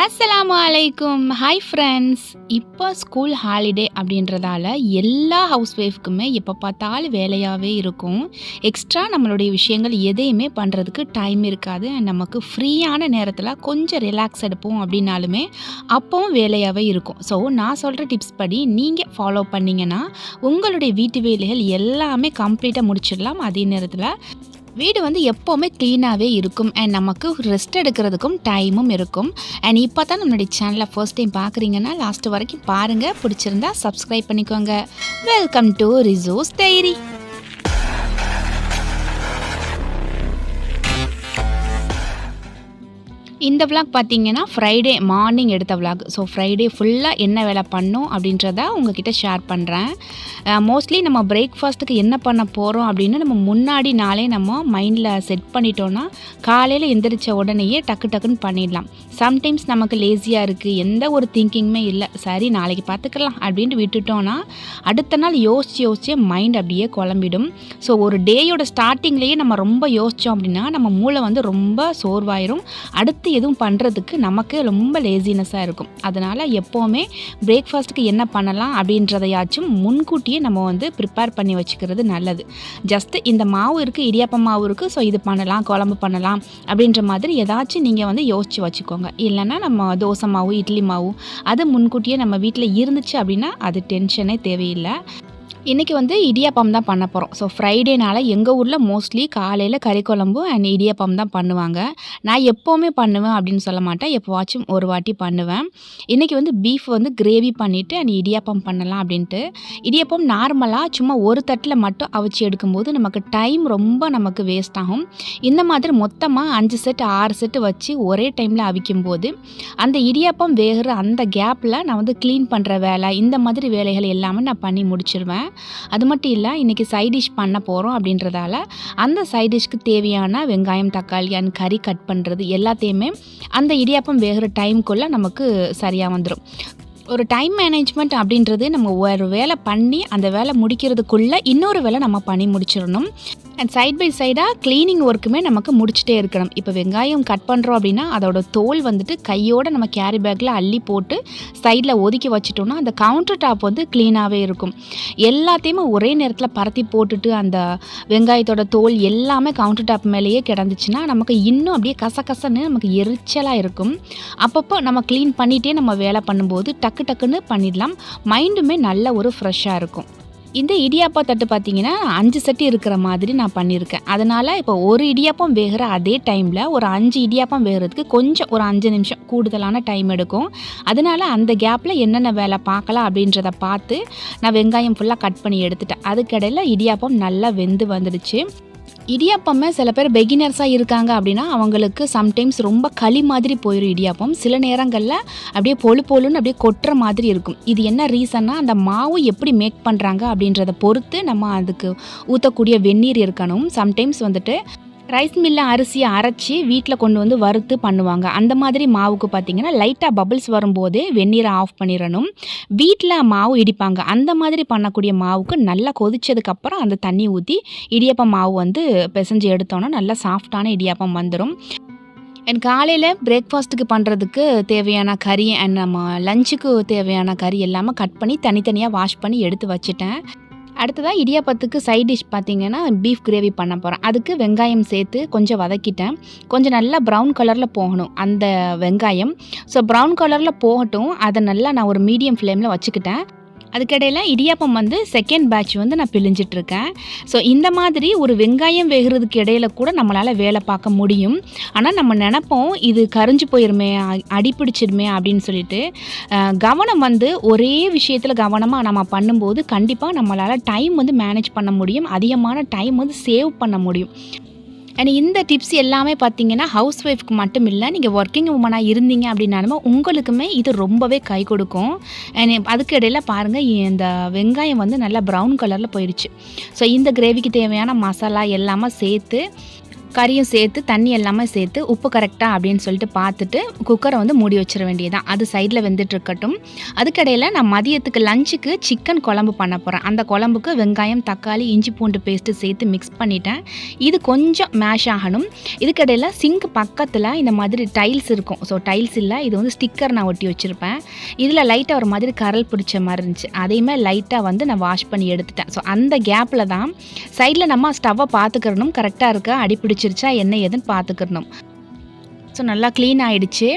அஸ்ஸலாமு அலைக்கும். Hi friends. இப்போ ஸ்கூல் ஹாலிடே அப்படின்றதால எல்லா ஹவுஸ் ஒய்ஃப்க்குமே எப்போ பார்த்தாலும் வேலையாகவே இருக்கும். எக்ஸ்ட்ரா நம்மளுடைய விஷயங்கள் எதையுமே பண்ணுறதுக்கு டைம் இருக்காது. நமக்கு ஃப்ரீயான நேரத்தில் கொஞ்சம் ரிலாக்ஸ் எடுப்போம் அப்படின்னாலுமே அப்போவும் வேலையாகவே இருக்கும். ஸோ நான் சொல்கிற டிப்ஸ் படி நீங்கள் ஃபாலோ பண்ணிங்கன்னா உங்களுடைய வீட்டு வேலைகள் எல்லாமே கம்ப்ளீட்டாக முடிச்சிடலாம். அதே நேரத்தில் வீடு எப்போவுமே க்ளீனாகவே இருக்கும் அண்ட் நமக்கு ரெஸ்ட் எடுக்கிறதுக்கும் டைமும் இருக்கும். அண்ட் இப்போ தான் நம்மளுடைய சேனலை ஃபர்ஸ்ட் டைம் பார்க்குறீங்கன்னா லாஸ்ட் வரைக்கும் பாருங்கள். பிடிச்சிருந்தா சப்ஸ்கிரைப் பண்ணிக்கோங்க. வெல்கம் டு ரிசோஸ் டைரி. இந்த விளாக் பார்த்தீங்கன்னா ஃப்ரைடே மார்னிங் எடுத்த விளாக். ஸோ ஃப்ரைடே ஃபுல்லாக என்ன வேலை பண்ணோம் அப்படின்றத உங்ககிட்ட ஷேர் பண்ணுறேன். மோஸ்ட்லி நம்ம பிரேக்ஃபாஸ்ட்டுக்கு என்ன பண்ண போகிறோம் அப்படின்னு நம்ம முன்னாடி நாளே நம்ம மைண்டில் செட் பண்ணிட்டோன்னா காலையில் எந்திரிச்ச உடனேயே டக்குன்னு பண்ணிடலாம். சம்டைம்ஸ் நமக்கு லேசியாக இருக்குது, எந்த ஒரு திங்கிங்குமே இல்லை, சரி நாளைக்கு பார்த்துக்கலாம் அப்படின்ட்டு விட்டுட்டோன்னா அடுத்த நாள் யோசிச்சே மைண்ட் அப்படியே குழம்பிடும். ஸோ ஒரு டேயோட ஸ்டார்டிங்லேயே நம்ம ரொம்ப யோசித்தோம் அப்படின்னா நம்ம மூளை ரொம்ப சோர்வாயிரும். அடுத்து எதுவும் பண்ணுறதுக்கு நமக்கு ரொம்ப லேசினஸாக இருக்கும். அதனால் எப்போவுமே பிரேக்ஃபாஸ்ட்டுக்கு என்ன பண்ணலாம் அப்படின்றதையாச்சும் முன்கூட்டியே நம்ம ப்ரிப்பேர் பண்ணி வச்சுக்கிறது நல்லது. ஜஸ்ட்டு இந்த மாவு இருக்குது, இடியாப்பம் மாவு இருக்குது, ஸோ இது பண்ணலாம், குழம்பு பண்ணலாம் அப்படின்ற மாதிரி ஏதாச்சும் நீங்கள் யோசித்து வச்சுக்கோங்க. இல்லைன்னா நம்ம தோசை மாவு, இட்லி மாவு அது முன்கூட்டியே நம்ம வீட்டில் இருந்துச்சு அப்படின்னா அது டென்ஷனே தேவையில்லை. இன்றைக்கி இடியாப்பம் தான் பண்ண போகிறோம். ஸோ ஃப்ரைடேனால எங்கள் ஊரில் மோஸ்ட்லி காலையில் கறி குழம்பு அண்ட் இடியாப்பம் தான் பண்ணுவாங்க. நான் எப்போவுமே பண்ணுவேன் அப்படின்னு சொல்ல மாட்டேன், எப்போவாச்சும் ஒரு வாட்டி பண்ணுவேன். இன்றைக்கி பீஃப் கிரேவி பண்ணிவிட்டு அண்ட் இடியாப்பம் பண்ணலாம் அப்படின்ட்டு. இடியாப்பம் நார்மலாக சும்மா ஒரு தட்டில் மட்டும் அவிச்சு எடுக்கும்போது நமக்கு டைம் ரொம்ப நமக்கு வேஸ்ட் ஆகும். இந்த மாதிரி மொத்தமாக 5 செட் 6 செட்டு வச்சு ஒரே டைமில் அவிக்கும்போது அந்த இடியாப்பம் வேகிற அந்த கேப்பில் நான் க்ளீன் பண்ணுற வேலை, இந்த மாதிரி வேலைகள் எல்லாமே நான் பண்ணி முடிச்சிருவேன். அது மட்டும் இல்லை, இன்றைக்கி சைட் டிஷ் பண்ண போகிறோம் அப்படின்றதால அந்த சைட் டிஷ்க்கு தேவையான வெங்காயம், தக்காளி அண்ட் கறி கட் பண்ணுறது எல்லாத்தையுமே அந்த இடியாப்பம் வேகிற டைமுக்குள்ளே நமக்கு சரியாக வந்துடும். ஒரு டைம் மேனேஜ்மெண்ட் அப்படின்றது நம்ம ஒரு வேலை பண்ணி அந்த வேலை முடிக்கிறதுக்குள்ளே இன்னொரு வேலை நம்ம பண்ணி முடிச்சிடணும். அண்ட் சைட் பை சைடாக க்ளீனிங் ஒர்க்குமே நமக்கு முடிச்சுட்டே இருக்கணும். இப்போ வெங்காயம் கட் பண்ணுறோம் அப்படின்னா அதோட தோல் கையோடு நம்ம கேரி பேக்கில் அள்ளி போட்டு சைடில் ஒதுக்கி வச்சிட்டோம்னா அந்த கவுண்டர் டாப் க்ளீனாகவே இருக்கும். எல்லாத்தையுமே ஒரே நேரத்தில் பரத்தி போட்டுட்டு அந்த வெங்காயத்தோட தோல் எல்லாமே கவுண்டர் டாப் மேலேயே கிடந்துச்சுன்னா நமக்கு இன்னும் அப்படியே கசகசன்னு நமக்கு எரிச்சலாக இருக்கும். அப்பப்போ நம்ம க்ளீன் பண்ணிகிட்டே நம்ம வேலை பண்ணும்போது டக்குன்னு பண்ணிடலாம். மைண்டுமே நல்ல ஒரு ஃப்ரெஷ்ஷாக இருக்கும். இந்த இடியாப்பா தட்டு பார்த்திங்கன்னா 5 செட்டு இருக்கிற மாதிரி நான் பண்ணியிருக்கேன். அதனால் இப்போ ஒரு இடியாப்பம் வேகிற அதே டைமில் ஒரு 5 இடியாப்பம் வேகிறதுக்கு கொஞ்சம் ஒரு 5 நிமிஷம் கூடுதலான டைம் எடுக்கும். அதனால் அந்த கேப்பில் என்னென்ன வேலை பார்க்கலாம் அப்படின்றத பார்த்து நான் வெங்காயம் ஃபுல்லாக கட் பண்ணி எடுத்துட்டேன். அதுக்கிடையில் இடியாப்பம் நல்லா வெந்து வந்துடுச்சு. இடியாப்பமே சில பேர் பெகினர்ஸாக இருக்காங்க அப்படின்னா அவங்களுக்கு சம்டைம்ஸ் ரொம்ப களி மாதிரி போயிடும் இடியாப்பம். சில நேரங்களில் அப்படியே பொழுன்னு அப்படியே கொட்டுற மாதிரி இருக்கும். இது என்ன ரீசன்னா அந்த மாவு எப்படி மேக் பண்ணுறாங்க அப்படின்றத பொறுத்து நம்ம அதுக்கு ஊற்றக்கூடிய வெந்நீர் இருக்கணும். சம்டைம்ஸ் ரைஸ் மில்லில் அரிசியை அரைச்சி வீட்டில் கொண்டு வறுத்து பண்ணுவாங்க. அந்த மாதிரி மாவுக்கு பார்த்திங்கன்னா லைட்டாக பபிள்ஸ் வரும்போதே வெந்நீரை ஆஃப் பண்ணிடணும். வீட்டில் மாவு இடிப்பாங்க, அந்த மாதிரி பண்ணக்கூடிய மாவுக்கு நல்லா கொதிச்சதுக்கப்புறம் அந்த தண்ணி ஊற்றி இடியாப்பம் மாவு பிசைஞ்சு எடுத்தோன்னா நல்லா சாஃப்டான இடியாப்பம் வந்துடும். அண்ட் காலையில் பிரேக்ஃபாஸ்ட்டுக்கு பண்ணுறதுக்கு தேவையான கறி அண்ட் நம்ம லஞ்சுக்கு தேவையான கறி எல்லாமே கட் பண்ணி தனித்தனியாக வாஷ் பண்ணி எடுத்து வச்சுட்டேன். அடுத்ததாக இடியாப்பத்துக்கு சைட் டிஷ் பார்த்திங்கன்னா பீஃப் கிரேவி பண்ண போகிறேன். அதுக்கு வெங்காயம் சேர்த்து கொஞ்சம் வதக்கிட்டேன். கொஞ்சம் நல்லா ப்ரௌன் கலரில் போகணும் அந்த வெங்காயம். ஸோ ப்ரௌன் கலரில் போகட்டும், அதை நல்லா நான் ஒரு மீடியம் ஃப்ளேமில் வச்சுக்கிட்டேன். அதுக்கிடையில் இடியாப்பம் செகண்ட் பேட்ச் நான் பிழிஞ்சிட்ருக்கேன். ஸோ இந்த மாதிரி ஒரு வெங்காயம் வேகிறதுக்கு இடையில கூட நம்மளால் வேலை பார்க்க முடியும். ஆனால் நம்ம நினைப்போம் இது கரிஞ்சு போயிருமே, அடிப்பிடிச்சிடுமே அப்படின்னு சொல்லிட்டு. கவனம் ஒரே விஷயத்தில் கவனமாக நம்ம பண்ணும்போது கண்டிப்பாக நம்மளால் டைம் மேனேஜ் பண்ண முடியும், அதிகமான டைம் சேவ் பண்ண முடியும். அண்ட் இந்த டிப்ஸ் எல்லாமே பார்த்திங்கன்னா ஹவுஸ் ஒய்ஃப்க்கு மட்டும் இல்லை, நீங்கள் ஒர்க்கிங் உமனாக இருந்தீங்க அப்படின்னாலுமே உங்களுக்குமே இது ரொம்பவே கை கொடுக்கும். அண்ட் அதுக்கு இடையில் பாருங்கள் இந்த வெங்காயம் நல்லா ப்ரௌன் கலரில் போயிடுச்சு. ஸோ இந்த கிரேவிக்கு தேவையான மசாலா எல்லாமே சேர்த்து கறியும் சேர்த்து தண்ணி எல்லாமே சேர்த்து உப்பு கரெக்டாக அப்படின்னு சொல்லிட்டு பார்த்துட்டு குக்கரை வந்து மூடி வச்சிட வேண்டியதான். அது சைடில் வெந்துட்டு இருக்கட்டும். அதுக்கடையில் நான் மதியத்துக்கு லஞ்சுக்கு சிக்கன் குழம்பு பண்ண போகிறேன். அந்த குழம்புக்கு வெங்காயம், தக்காளி, இஞ்சி பூண்டு பேஸ்ட்டு சேர்த்து மிக்ஸ் பண்ணிட்டேன். இது கொஞ்சம் மேஷ் ஆகணும். இதுக்கடையில் சிங்க் பக்கத்தில் இந்த மாதிரி டைல்ஸ் இருக்கும். ஸோ டைல்ஸ் இல்லை, இது வந்து ஸ்டிக்கர் நான் ஒட்டி வச்சுருப்பேன். இதில் லைட்டாக ஒரு மாதிரி கரல் பிடிச்ச மாதிரி இருந்துச்சு. அதையுமே லைட்டாக வந்து நான் வாஷ் பண்ணி எடுத்துட்டேன். ஸோ அந்த கேப்பில் தான் சைடில் நம்ம ஸ்டவ்வை பார்த்துக்கிறணும், கரெக்டாக இருக்க அடிப்பிடிச்சிருச்சா என்ன ஏதுன்னு பார்த்துக்கிறணும். ஸோ நல்லா க்ளீன் ஆகிடுச்சு.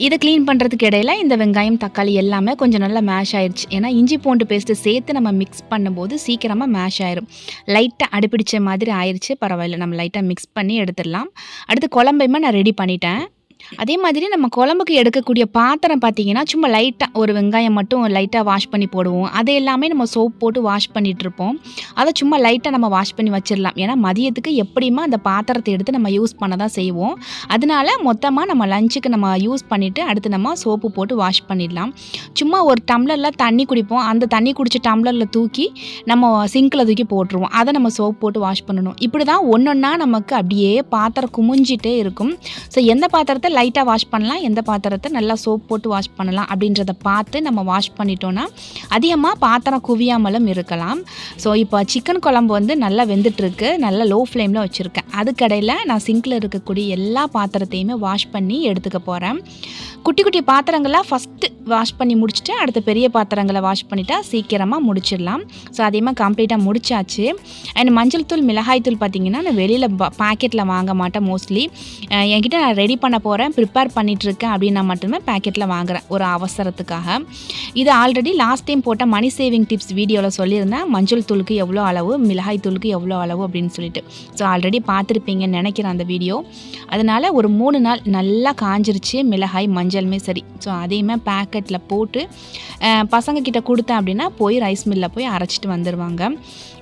இதை க்ளீன் பண்ணுறதுக்கு இடையில இந்த வெங்காயம், தக்காளி எல்லாமே கொஞ்சம் நல்லா மேஷ் ஆயிடுச்சு. ஏன்னா இஞ்சி பூண்டு பேஸ்ட்டு சேர்த்து நம்ம மிக்ஸ் பண்ணும்போது சீக்கிரமாக மேஷ் ஆயிரும். லைட்டாக அடிப்பிடிச்ச மாதிரி ஆயிடுச்சு, பரவாயில்ல, நம்ம லைட்டாக மிக்ஸ் பண்ணி எடுத்துடலாம். அடுத்து குழம்பையுமே நான் ரெடி பண்ணிட்டேன். அதே மாதிரி நம்ம குழம்புக்கு எடுக்கக்கூடிய பாத்திரம் பார்த்திங்கன்னா சும்மா லைட்டாக ஒரு வெங்காயம் மட்டும் லைட்டாக வாஷ் பண்ணி போடுவோம். அதை எல்லாமே நம்ம சோப் போட்டு வாஷ் பண்ணிகிட்ருப்போம். அதை சும்மா லைட்டாக நம்ம வாஷ் பண்ணி வச்சிடலாம். ஏன்னா மதியத்துக்கு எப்படியுமா அந்த பாத்திரத்தை எடுத்து நம்ம யூஸ் பண்ண தான் செய்வோம். அதனால மொத்தமாக நம்ம லஞ்சுக்கு நம்ம யூஸ் பண்ணிவிட்டு அடுத்து நம்ம சோப்பு போட்டு வாஷ் பண்ணிடலாம். சும்மா ஒரு டம்ளரில் தண்ணி குடிப்போம். அந்த தண்ணி குடித்த டம்ளரில் தூக்கி நம்ம சிங்கில் தூக்கி போட்டுருவோம். அதை நம்ம சோப் போட்டு வாஷ் பண்ணணும். இப்படி தான் ஒன்றொன்னா நமக்கு அப்படியே பாத்திரம் குமிஞ்சிட்டே இருக்கும். ஸோ எந்த பாத்திரத்தை லைட்டாக வாஷ் பண்ணலாம், எந்த பாத்திரத்தை நல்லா சோப் போட்டு வாஷ் பண்ணலாம் அப்படின்றத பார்த்து நம்ம வாஷ் பண்ணிட்டோன்னா அதிகமாக பாத்திரம் குவியாமலும் இருக்கலாம். ஸோ இப்போ சிக்கன் குழம்பு வந்து நல்லா வெந்துட்டுருக்கு. நல்லா லோ ஃப்ளேமில் வச்சுருக்கேன். அதுக்கடையில் நான் சிங்கில் இருக்கக்கூடிய எல்லா பாத்திரத்தையுமே வாஷ் பண்ணி எடுத்துக்க போகிறேன். குட்டி குட்டி பாத்திரங்களை ஃபஸ்ட்டு வாஷ் பண்ணி முடிச்சுட்டு அடுத்த பெரிய பாத்திரங்களை வாஷ் பண்ணிட்டா சீக்கிரமாக முடிச்சிடலாம். ஸோ அதேமாதிரி கம்ப்ளீட்டாக முடிச்சாச்சு. அண்ட் மஞ்சள் தூள், மிளகாய் தூள் பார்த்திங்கன்னா நான் வெளியில் பாக்கெட்டில் வாங்க மாட்டேன். மோஸ்ட்லி என்கிட்ட நான் ரெடி பண்ண போகிறேன், ப்ரிப்பேர் பண்ணிகிட்ருக்கேன் அப்படின்னா மட்டுமே பேக்கெட்டில் வாங்குகிறேன் ஒரு அவசரத்துக்காக. இது ஆல்ரெடி லாஸ்ட் டைம் போட்ட மணி சேவிங் டிப்ஸ் வீடியோவில் சொல்லியிருந்தேன். மஞ்சள் தூளுக்கு எவ்வளோ அளவு, மிளகாய் தூளுக்கு எவ்வளோ அளவு அப்படின்னு சொல்லிட்டு. ஸோ ஆல்ரெடி பார்த்துருப்பீங்கன்னு நினைக்கிறேன் அந்த வீடியோ. அதனால் ஒரு 3 நாள் நல்லா காஞ்சிருச்சு மிளகாய், மஞ்சளுமே சரி. ஸோ அதையுமே பேக்கெட்டில் போட்டு பசங்கக்கிட்ட கொடுத்தேன் அப்படின்னா போய் ரைஸ் மில்லில் போய் அரைச்சிட்டு வந்துடுவாங்க.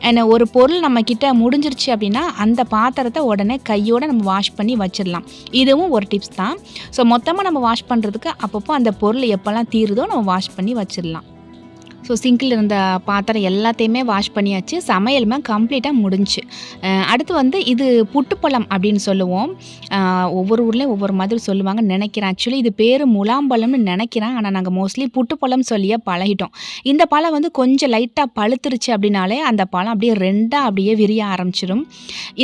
அண்ட் ஒரு பொருள் நம்மக்கிட்ட முடிஞ்சிருச்சு அப்படின்னா அந்த பாத்திரத்தை உடனே கையோடு நம்ம வாஷ் பண்ணி வச்சிடலாம். இதுவும் ஒரு டிப்ஸ் தான். ஸோ மொத்தமாக நம்ம வாஷ் பண்ணுறதுக்கு அப்பப்போ அந்த பொருள் எப்போல்லாம் தீருதோ நம்ம வாஷ் பண்ணி வச்சிடலாம். ஸோ சிங்கில் இருந்த பாத்திரம் எல்லாத்தையுமே வாஷ் பண்ணியாச்சு. சமையலுமே கம்ப்ளீட்டாக முடிஞ்சு. அடுத்து வந்து இது புட்டுப்பழம் அப்படின்னு சொல்லுவோம். ஒவ்வொரு ஊர்லேயும் ஒவ்வொரு மாதிரி சொல்லுவாங்கன்னு நினைக்கிறேன். ஆக்சுவலி இது பேர் முலாம்பழம்னு நினைக்கிறேன். ஆனால் நாங்கள் மோஸ்ட்லி புட்டுப்பழம் சொல்லியே பழகிட்டோம். இந்த பழம் வந்து கொஞ்சம் லைட்டாக பழுத்துருச்சு அப்படின்னாலே அந்த பழம் அப்படியே ரெண்டாக அப்படியே விரிய ஆரம்பிச்சிடும்.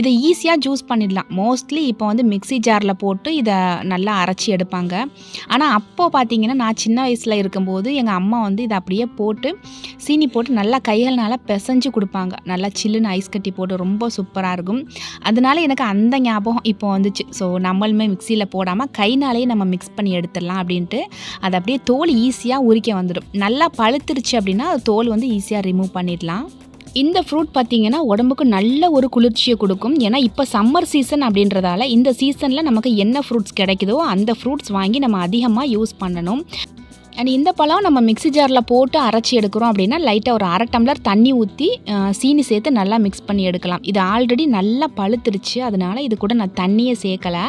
இதை ஈஸியாக ஜூஸ் பண்ணிடலாம். மோஸ்ட்லி இப்போ வந்து மிக்ஸி ஜாரில் போட்டு இதை நல்லா அரைச்சி எடுப்பாங்க. ஆனால் அப்போது பார்த்திங்கன்னா நான் சின்ன வயசில் இருக்கும்போது எங்கள் அம்மா வந்து இதை அப்படியே போட்டு சீனி போட்டு நல்லா கைகள்னால பிசைஞ்சு கொடுப்பாங்க. நல்லா சில்லுன்னு ஐஸ் கட்டி போட்டு ரொம்ப சூப்பராக இருக்கும். அதனால எனக்கு அந்த ஞாபகம் இப்போ வந்துச்சு. ஸோ நம்மளுமே மிக்சியில் போடாமல் கைனாலேயே நம்ம மிக்ஸ் பண்ணி எடுத்துடலாம் அப்படின்ட்டு அதை அப்படியே தோல் ஈஸியாக உரிக்க வந்துடும். நல்லா பழுத்துருச்சு அப்படின்னா அது தோல் வந்து ஈஸியாக ரிமூவ் பண்ணிடலாம். இந்த ஃப்ரூட் பார்த்திங்கன்னா உடம்புக்கு நல்ல ஒரு குளிர்ச்சியை கொடுக்கும். ஏன்னா இப்போ சம்மர் சீசன் அப்படின்றதால இந்த சீசனில் நமக்கு என்ன ஃப்ரூட்ஸ் கிடைக்குதோ அந்த ஃப்ரூட்ஸ் வாங்கி நம்ம அதிகமாக யூஸ் பண்ணணும். அண்ட் இந்த பழம் நம்ம மிக்ஸி ஜாரில் போட்டு அரைச்சி எடுக்கிறோம் அப்படின்னா லைட்டாக ஒரு 1/2 டம்ளர் தண்ணி ஊற்றி சீனி சேர்த்து நல்லா மிக்ஸ் பண்ணி எடுக்கலாம். இது ஆல்ரெடி நல்லா பழுத்துருச்சு. அதனால் இது கூட நான் தண்ணியை சேர்க்கலை.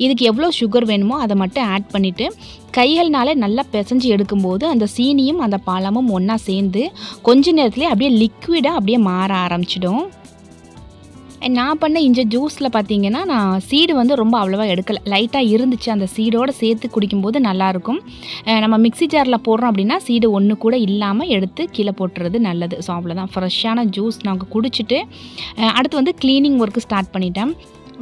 இதுக்கு எவ்வளோ சுகர் வேணுமோ அதை மட்டும் ஆட் பண்ணிவிட்டு கைகள்னாலே நல்லா பிசைஞ்சு எடுக்கும்போது அந்த சீனியும் அந்த பழமும் ஒன்றா சேர்ந்து கொஞ்ச நேரத்துலேயே அப்படியே லிக்விடாக அப்படியே மாற ஆரம்பிச்சிடும். நான் பண்ண இந்த ஜூஸில் பார்த்திங்கன்னா நான் சீடு வந்து ரொம்ப அவ்வளோவா எடுக்கலை. லைட்டாக இருந்துச்சு. அந்த சீடோடு சேர்த்து குடிக்கும்போது நல்லாயிருக்கும். நம்ம மிக்ஸி ஜாரில் போடுறோம் அப்படின்னா சீடு ஒன்று கூட இல்லாமல் எடுத்து கீழே போட்டுறது நல்லது. ஸோ அவ்வளோதான், ஃப்ரெஷ்ஷான ஜூஸ் நாங்கள் குடிச்சிட்டு அடுத்து வந்து க்ளீனிங் ஒர்க்கு ஸ்டார்ட் பண்ணிட்டேன்.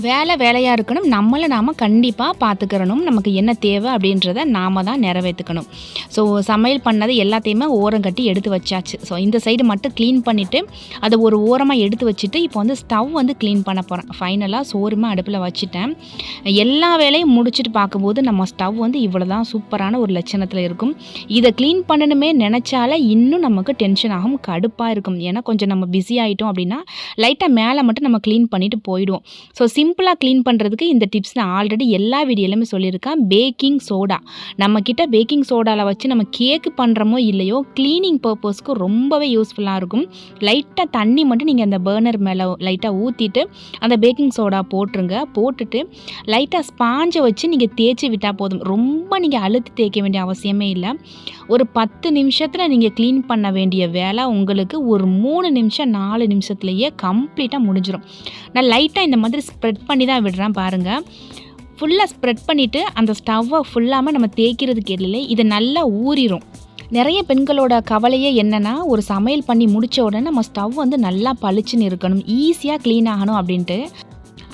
வேலையாக இருக்கணும். நம்மளை நாம் கண்டிப்பாக பார்த்துக்கிறணும். நமக்கு என்ன தேவை அப்படின்றத நாம் தான் நிறைவேற்றிக்கணும். ஸோ சமையல் பண்ணது எல்லாத்தையுமே ஓரம் கட்டி எடுத்து வச்சாச்சு. ஸோ இந்த சைடு மட்டும் க்ளீன் பண்ணிவிட்டு அதை ஒரு ஓரமாக எடுத்து வச்சுட்டு இப்போ வந்து ஸ்டவ் வந்து க்ளீன் பண்ண போகிறேன். ஃபைனலாக சோறுமே அடுப்பில் வச்சுட்டேன். எல்லா வேலையும் முடிச்சுட்டு பார்க்கும்போது நம்ம ஸ்டவ் வந்து இவ்வளோ தான் சூப்பரான ஒரு லட்சணத்தில் இருக்கும். இதை க்ளீன் பண்ணணுமே நினச்சாலே இன்னும் நமக்கு டென்ஷன் ஆகும், கடுப்பாக இருக்கும். ஏன்னா கொஞ்சம் நம்ம பிஸி ஆகிட்டோம் அப்படின்னா லைட்டாக மேலே மட்டும் நம்ம க்ளீன் பண்ணிவிட்டு போயிடுவோம். ஸோ சிம்பிளாக க்ளீன் பண்ணுறதுக்கு இந்த டிப்ஸ் நான் ஆல்ரெடி எல்லா வீடியோலையுமே சொல்லியிருக்கேன். பேக்கிங் சோடா, நம்மக்கிட்ட பேக்கிங் சோடாவில் வச்சு நம்ம கேக்கு பண்ணுறமோ இல்லையோ க்ளீனிங் பர்பஸ்க்கு ரொம்பவே யூஸ்ஃபுல்லாக இருக்கும். லைட்டாக தண்ணி மட்டும் நீங்கள் அந்த பர்னர் மேலே லைட்டாக ஊற்றிட்டு அந்த பேக்கிங் சோடா போட்டுருங்க. போட்டுட்டு லைட்டாக ஸ்பாஞ்சை வச்சு நீங்கள் தேய்ச்சி விட்டால் போதும். ரொம்ப நீங்கள் அழுத்தி தேய்க்க வேண்டிய அவசியமே இல்லை. ஒரு 10 நிமிஷத்தில் நீங்கள் க்ளீன் பண்ண வேண்டிய வேலை உங்களுக்கு ஒரு 3 நிமிஷம் 4 நிமிஷத்துலேயே கம்ப்ளீட்டாக முடிஞ்சிடும். நான் லைட்டாக இந்த மாதிரி ஸ்ப்ரெட் ஸ்ப்ரெட் பண்ணி தான் விடுறேன் பாருங்கள். ஃபுல்லாக ஸ்ப்ரெட் பண்ணிவிட்டு அந்த ஸ்டவ்வை ஃபுல்லாமல் நம்ம தேய்க்கிறதுக்கு இடையில இது நல்லா ஊறிடும். நிறைய பெண்களோட கவலையே என்னென்னா, ஒரு சமையல் பண்ணி முடித்த உடனே நம்ம ஸ்டவ் வந்து நல்லா பளிச்சுன்னு இருக்கணும், ஈஸியாக க்ளீன் ஆகணும் அப்படின்ட்டு.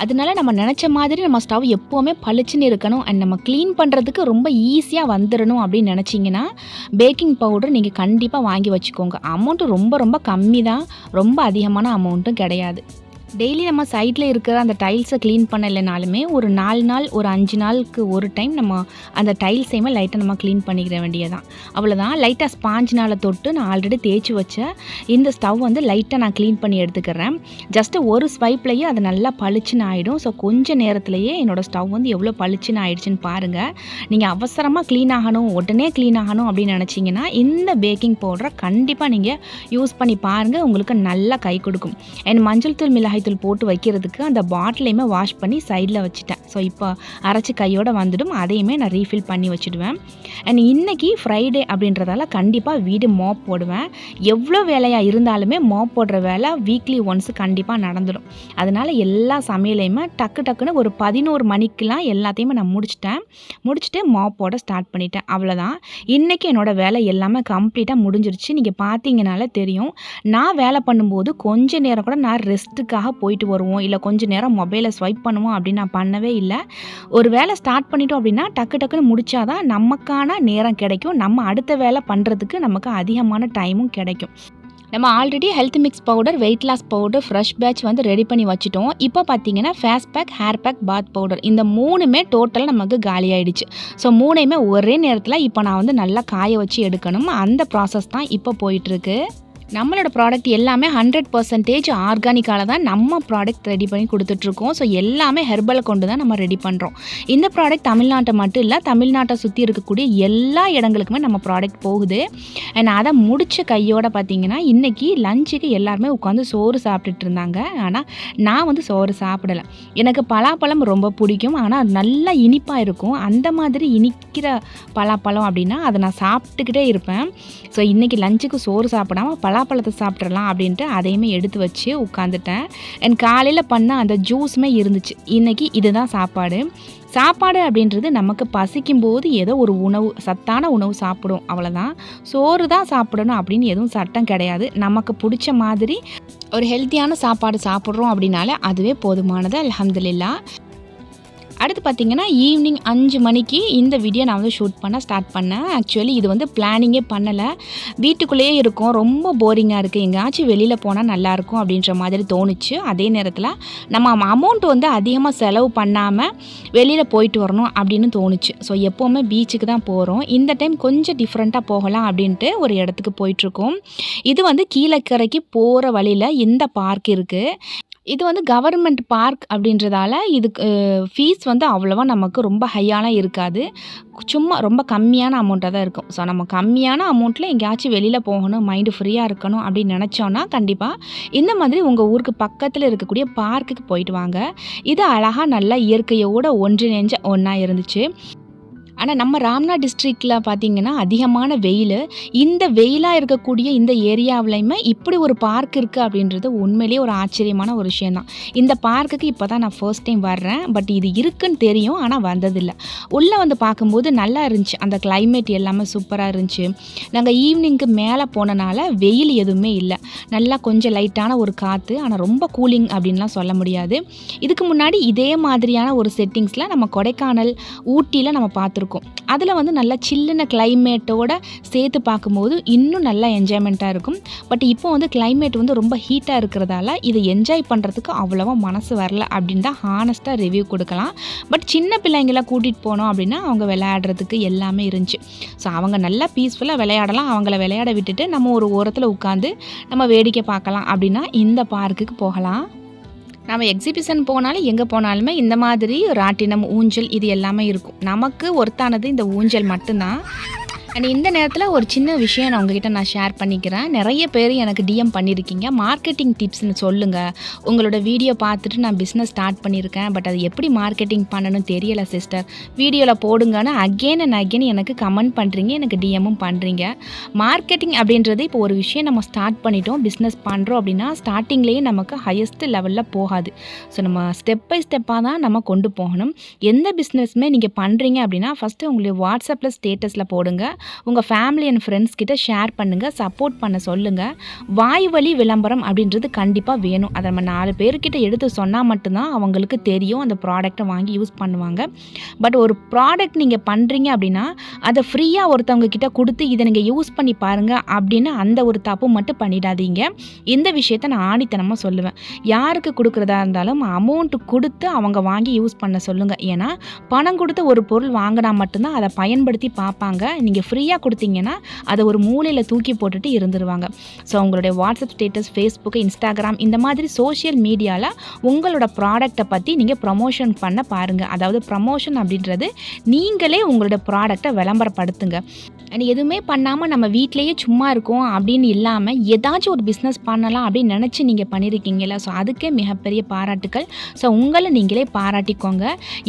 அதனால நம்ம நினச்ச மாதிரி நம்ம ஸ்டவ் எப்போவுமே பளிச்சுன்னு இருக்கணும் அண்ட் நம்ம க்ளீன் பண்ணுறதுக்கு ரொம்ப ஈஸியாக வந்துடணும் அப்படின்னு நினச்சிங்கன்னா பேக்கிங் பவுடர் நீங்கள் கண்டிப்பாக வாங்கி வச்சுக்கோங்க. அமௌண்ட்டு ரொம்ப ரொம்ப கம்மி தான், ரொம்ப அதிகமான அமௌண்ட்டும் கிடையாது. டெய்லி நம்ம சைடில் இருக்கிற அந்த டைல்ஸை க்ளீன் பண்ணலைனாலுமே ஒரு 4 நாள் ஒரு 5 நாளுக்கு ஒரு டைம் நம்ம அந்த டைல்ஸையுமே லைட்டாக நம்ம க்ளீன் பண்ணிக்கிற வேண்டியதான். அவ்வளோதான். லைட்டாக ஸ்பாஞ்சினால் தொட்டு நான் ஆல்ரெடி தேய்ச்சி வச்ச இந்த ஸ்டவ் வந்து லைட்டாக நான் க்ளீன் பண்ணி எடுத்துக்கிறேன். ஜஸ்ட்டு ஒரு ஸ்வைப்லேயே அது நல்லா பளிச்சுன்னு ஆகிடும். ஸோ கொஞ்சம் நேரத்துலையே என்னோடய ஸ்டவ் வந்து எவ்வளோ பளிச்சுன்னு ஆகிடுச்சின்னு பாருங்கள். நீங்கள் அவசரமாக க்ளீன் ஆகணும், உடனே க்ளீன் ஆகணும் அப்படின்னு நினச்சிங்கன்னா இந்த பேக்கிங் பவுடரை கண்டிப்பாக நீங்கள் யூஸ் பண்ணி பாருங்கள், உங்களுக்கு நல்லா கை கொடுக்கும். அண்ட் மஞ்சள் தூள் மிளகாய் தூள் போட்டு வைக்கிறதுக்கு அந்த பாட்டிலையுமே வாஷ் பண்ணி சைடில் வச்சுட்டேன். ஸோ இப்போ அரைச்சி கையோடு வந்துடும், அதையுமே நான் ரீஃபில் பண்ணி வச்சுடுவேன். அண்ட் இன்றைக்கி ஃப்ரைடே அப்படின்றதால கண்டிப்பாக வீடு மாப் போடுவேன். எவ்வளோ வேலையாக இருந்தாலுமே மாப் போடுற வேலை வீக்லி ஒன்ஸ் கண்டிப்பாக நடந்துடும். அதனால் எல்லா சமையலையுமே டக்குன்னு ஒரு 11 மணிக்கெலாம் எல்லாத்தையுமே நான் முடிச்சுட்டு மாப் போட ஸ்டார்ட் பண்ணிட்டேன். அவ்வளோதான். இன்றைக்கி என்னோடய வேலை எல்லாமே கம்ப்ளீட்டாக முடிஞ்சிருச்சு. நீங்கள் பார்த்தீங்கனாலே தெரியும், நான் வேலை பண்ணும்போது கொஞ்ச நேரம் கூட நான் ரெஸ்ட்டுக்காக போயிட்டு வருவோம், இல்லை கொஞ்சம் நேரம் மொபைலை ஸ்வைப் பண்ணுவோம் அப்படின்னு நான் பண்ணவே இல்லை. ஒரு வேலை ஸ்டார்ட் பண்ணிட்டோம் அப்படின்னா டக்குன்னு முடிச்சாதான் நமக்கான நேரம் கிடைக்கும், நம்ம அடுத்த வேலை பண்ணுறதுக்கு நமக்கு அதிகமான டைமும் கிடைக்கும். நம்ம already health mix powder, weight loss powder, fresh batch வந்து ரெடி பண்ணி வச்சுட்டோம். இப்போ பார்த்தீங்கன்னா face pack, hair pack, bath powder இந்த 3மே டோட்டலாக நமக்கு காலி ஆகிடுச்சு. ஸோ 3யுமே ஒரே நேரத்தில் இப்போ நான் வந்து நல்லா காய வச்சு எடுக்கணும். அந்த ப்ராசஸ் தான் இப்போ போயிட்டுருக்கு. நம்மளோட ப்ராடக்ட் எல்லாமே 100% ஆர்கானிக்கால தான் நம்ம ப்ராடக்ட் ரெடி பண்ணி கொடுத்துட்ருக்கோம். ஸோ எல்லாமே ஹெர்பலை கொண்டு தான் நம்ம ரெடி பண்ணுறோம். இந்த ப்ராடக்ட் தமிழ்நாட்டை மட்டும் இல்லை, தமிழ்நாட்டை சுற்றி இருக்கக்கூடிய எல்லா இடங்களுக்குமே நம்ம ப்ராடக்ட் போகுது. அண்ட் அதை முடித்த கையோடு பார்த்திங்கன்னா இன்றைக்கி லஞ்சுக்கு எல்லாருமே உட்காந்து சோறு சாப்பிட்டுட்டு இருந்தாங்க. ஆனால் நான் வந்து சோறு சாப்பிடலை. எனக்கு பலாப்பழம் ரொம்ப பிடிக்கும், ஆனால் அது நல்லா இனிப்பாக இருக்கும். அந்த மாதிரி இனிக்கிற பலாப்பழம் அப்படின்னா அதை நான் சாப்பிட்டுக்கிட்டே இருப்பேன். ஸோ இன்றைக்கி லஞ்சுக்கு சோறு சாப்பிடாமல் பலாப்பழத்தை சாப்பிட்றலாம் அப்படின்ட்டு அதையுமே எடுத்து வச்சு உட்காந்துட்டேன். அண்ட் காலையில் பண்ண அந்த ஜூஸுமே இருந்துச்சு. இன்றைக்கி இதுதான் சாப்பாடு அப்படின்றது நமக்கு பசிக்கும் போது ஏதோ ஒரு உணவு, சத்தான உணவு சாப்பிடும், அவ்வளோதான். சோறு தான் சாப்பிடணும் அப்படின்னு எதுவும் சட்டம் கிடையாது. நமக்கு பிடிச்ச மாதிரி ஒரு ஹெல்த்தியான சாப்பாடு சாப்பிட்றோம் அப்படின்னாலே அதுவே போதுமானது. அல்ஹம்துலில்லாஹ். அடுத்து பார்த்திங்கன்னா ஈவினிங் 5 மணிக்கு இந்த வீடியோ நான் வந்து ஷூட் பண்ண ஸ்டார்ட் பண்ணேன். ஆக்சுவலி இது வந்து பிளானிங்கே பண்ணலை, வீட்டுக்குள்ளேயே இருக்கும், ரொம்ப போரிங்காக இருக்குது, எங்கேயாச்சும் வெளியில் போனால் நல்லாயிருக்கும் அப்படின்ற மாதிரி தோணுச்சு. அதே நேரத்தில் நம்ம அமௌண்ட் வந்து அதிகமாக செலவு பண்ணாமல் வெளியில் போயிட்டு வரணும் அப்படின்னு தோணுச்சு. ஸோ எப்போவுமே பீச்சுக்கு தான் போகிறோம், இந்த டைம் கொஞ்சம் டிஃப்ரெண்ட்டாக போகலாம் அப்படின்ட்டு ஒரு இடத்துக்கு போயிட்டுருக்கோம். இது வந்து கீழக்கரைக்கு போகிற வழியில் இந்த பார்க் இருக்குது. இது வந்து கவர்மெண்ட் பார்க் அப்படின்றதால இதுக்கு ஃபீஸ் வந்து அவ்வளோவா நமக்கு ரொம்ப ஹையாலாம் இருக்காது, சும்மா ரொம்ப கம்மியான அமௌண்ட்டாக தான் இருக்கும். ஸோ நம்ம கம்மியான அமௌண்ட்டில் எங்கேயாச்சும் வெளியில் போகணும், மைண்டு ஃப்ரீயாக இருக்கணும் அப்படின்னு நினச்சோன்னா கண்டிப்பாக இந்த மாதிரி உங்கள் ஊருக்கு பக்கத்தில் இருக்கக்கூடிய பார்க்குக்கு போயிட்டு வாங்க. இது அழகாக நல்லா இயற்கையோடு ஒன்றிணைஞ்ச ஒன்றா இருந்துச்சு. ஆனால் நம்ம ராம்நாத் டிஸ்ட்ரிக்டில் பார்த்திங்கன்னா அதிகமான வெயில். இந்த வெயிலாக இருக்கக்கூடிய இந்த ஏரியாவிலையுமே இப்படி ஒரு பார்க் இருக்குது அப்படின்றது உண்மையிலேயே ஒரு ஆச்சரியமான ஒரு விஷயந்தான். இந்த பார்க்குக்கு இப்போ தான் நான் ஃபர்ஸ்ட் டைம் வர்றேன். பட் இது இருக்குன்னு தெரியும், ஆனால் வந்ததில்லை. உள்ளே வந்து பார்க்கும்போது நல்லா இருந்துச்சு, அந்த கிளைமேட் எல்லாமே சூப்பராக இருந்துச்சு. நாங்கள் ஈவினிங்க்கு மேலே போனனால வெயில் எதுவுமே இல்லை, நல்லா கொஞ்சம் லைட்டான ஒரு காற்று, ஆனால் ரொம்ப கூலிங் அப்படின்லாம் சொல்ல முடியாது. இதுக்கு முன்னாடி இதே மாதிரியான ஒரு செட்டிங்ஸில் நம்ம கொடைக்கானல், ஊட்டியில் நம்ம பார்த்துருக்கோம். அதில் வந்து நல்லா சில்லுன கிளைமேட்டோடு சேர்த்து பார்க்கும்போது இன்னும் நல்லா என்ஜாய்மெண்ட்டாக இருக்கும். பட் இப்போ வந்து கிளைமேட் வந்து ரொம்ப ஹீட்டாக இருக்கிறதால இதை என்ஜாய் பண்ணுறதுக்கு அவ்வளோவா மனசு வரல அப்படின்னு தான் ஹானஸ்ட்டாக ரிவ்யூ கொடுக்கலாம். பட் சின்ன பிள்ளைங்களாம் கூட்டிகிட்டு போனோம் அப்படின்னா அவங்க விளையாடுறதுக்கு எல்லாமே இருந்துச்சு. ஸோ அவங்க நல்லா பீஸ்ஃபுல்லாக விளையாடலாம். அவங்கள விளையாட விட்டுட்டு நம்ம ஒரு ஓரத்தில் உட்காந்து நம்ம வேடிக்கை பார்க்கலாம் அப்படின்னா இந்த பார்க்குக்கு போகலாம். நம்ம எக்ஸிபிஷன் போனாலும் எங்கே போனாலுமே இந்த மாதிரி ராட்டினம், ஊஞ்சல் இது எல்லாமே இருக்கும். நமக்கு ஒர்த்தானது இந்த ஊஞ்சல் மட்டும்தான். அண்ட் இந்த நேரத்தில் ஒரு சின்ன விஷயம் நான் உங்ககிட்ட ஷேர் பண்ணிக்கிறேன். நிறைய பேர் எனக்கு டிஎம் பண்ணியிருக்கீங்க. மார்க்கெட்டிங் டிப்ஸ்னு சொல்லுங்கள், உங்களோட வீடியோ பார்த்துட்டு நான் பிஸ்னஸ் ஸ்டார்ட் பண்ணியிருக்கேன், பட் அது எப்படி மார்க்கெட்டிங் பண்ணணும் தெரியலை சிஸ்டர், வீடியோவில் போடுங்கன்னு அகெயின் அண்ட் அகெயின் எனக்கு கமெண்ட் பண்ணுறீங்க, எனக்கு டிஎம்மும் பண்ணுறீங்க. மார்க்கெட்டிங் அப்படின்றது இப்போ ஒரு விஷயம் நம்ம ஸ்டார்ட் பண்ணிட்டோம், பிஸ்னஸ் பண்ணுறோம் அப்படின்னா ஸ்டார்டிங்லேயே நமக்கு ஹையஸ்ட் லெவலில் போகாது. ஸோ நம்ம ஸ்டெப் பை ஸ்டெப்பாக தான் நம்ம கொண்டு போகணும். எந்த பிஸ்னஸுமே நீங்கள் பண்ணுறீங்க அப்படின்னா ஃபஸ்ட்டு உங்களுடைய வாட்ஸ்அப்பில் ஸ்டேட்டஸில் போடுங்க, உங்கள் ஃபேமிலி அண்ட் ஃப்ரெண்ட்ஸ் கிட்ட ஷேர் பண்ணுங்கள், சப்போர்ட் பண்ண சொல்லுங்கள். வாய் வழி விளம்பரம் அப்படின்றது கண்டிப்பாக வேணும். அதை நம்ம 4 பேர்கிட்ட எடுத்து சொன்னால் மட்டும்தான் அவங்களுக்கு தெரியும், அந்த ப்ராடக்டை வாங்கி யூஸ் பண்ணுவாங்க. பட் ஒரு ப்ராடக்ட் நீங்கள் பண்ணுறீங்க அப்படின்னா அதை ஃப்ரீயாக ஒருத்தவங்க கிட்ட கொடுத்து இதை நீங்கள் யூஸ் பண்ணி பாருங்கள் அப்படின்னு அந்த ஒரு தப்பு மட்டும் பண்ணிடாதீங்க. இந்த விஷயத்தை நான் ஆணித்தனமாக சொல்லுவேன். யாருக்கு கொடுக்குறதா இருந்தாலும் அமௌண்ட்டு கொடுத்து அவங்க வாங்கி யூஸ் பண்ண சொல்லுங்கள். ஏன்னா பணம் கொடுத்து ஒரு பொருள் வாங்கினா மட்டும்தான் அதை பயன்படுத்தி பார்ப்பாங்க. நீங்கள் ஃப்ரீயாக கொடுத்தீங்கன்னா அதை ஒரு மூலையில் தூக்கி போட்டுட்டு இருந்துருவாங்க. ஸோ உங்களுடைய வாட்ஸ்அப் ஸ்டேட்டஸ், ஃபேஸ்புக்கு, இன்ஸ்டாகிராம் இந்த மாதிரி சோஷியல் மீடியாவில் உங்களோட ப்ராடக்டை பற்றி நீங்கள் ப்ரமோஷன் பண்ண பாருங்கள். அதாவது ப்ரமோஷன் அப்படின்றது நீங்களே உங்களோட ப்ராடக்டை விளம்பரப்படுத்துங்க. அண்ட் எதுவுமே பண்ணாமல் நம்ம வீட்டிலேயே சும்மா இருக்கோம் அப்படின்னு இல்லாமல் ஏதாச்சும் ஒரு பிஸ்னஸ் பண்ணலாம் அப்படின்னு நினச்சி நீங்கள் பண்ணியிருக்கீங்களா? ஸோ அதுக்கே மிகப்பெரிய பாராட்டுக்கள். ஸோ உங்களை நீங்களே பாராட்டிக்கோங்க.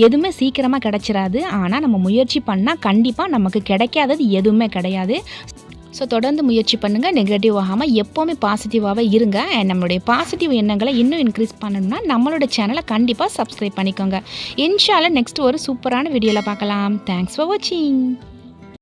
எதுவுமே சீக்கிரமாக கிடச்சிடாது, ஆனால் நம்ம முயற்சி பண்ணால் கண்டிப்பாக நமக்கு கிடைக்காதது எதுவுமே கிடையாது. ஸோ தொடர்ந்து முயற்சி பண்ணுங்கள், நெகட்டிவ் ஆகாமல் எப்போவுமே பாசிட்டிவாகவே இருங்க. அண்ட் நம்மளுடைய பாசிட்டிவ் எண்ணங்களை இன்னும் இன்க்ரீஸ் பண்ணணும்னா நம்மளோட சேனலை கண்டிப்பாக சப்ஸ்கிரைப் பண்ணிக்கோங்க. இன்ஷா அல்லாஹ் நெக்ஸ்ட் ஒரு சூப்பரான வீடியோவில் பார்க்கலாம். தேங்க்ஸ் ஃபார் வாட்சிங்.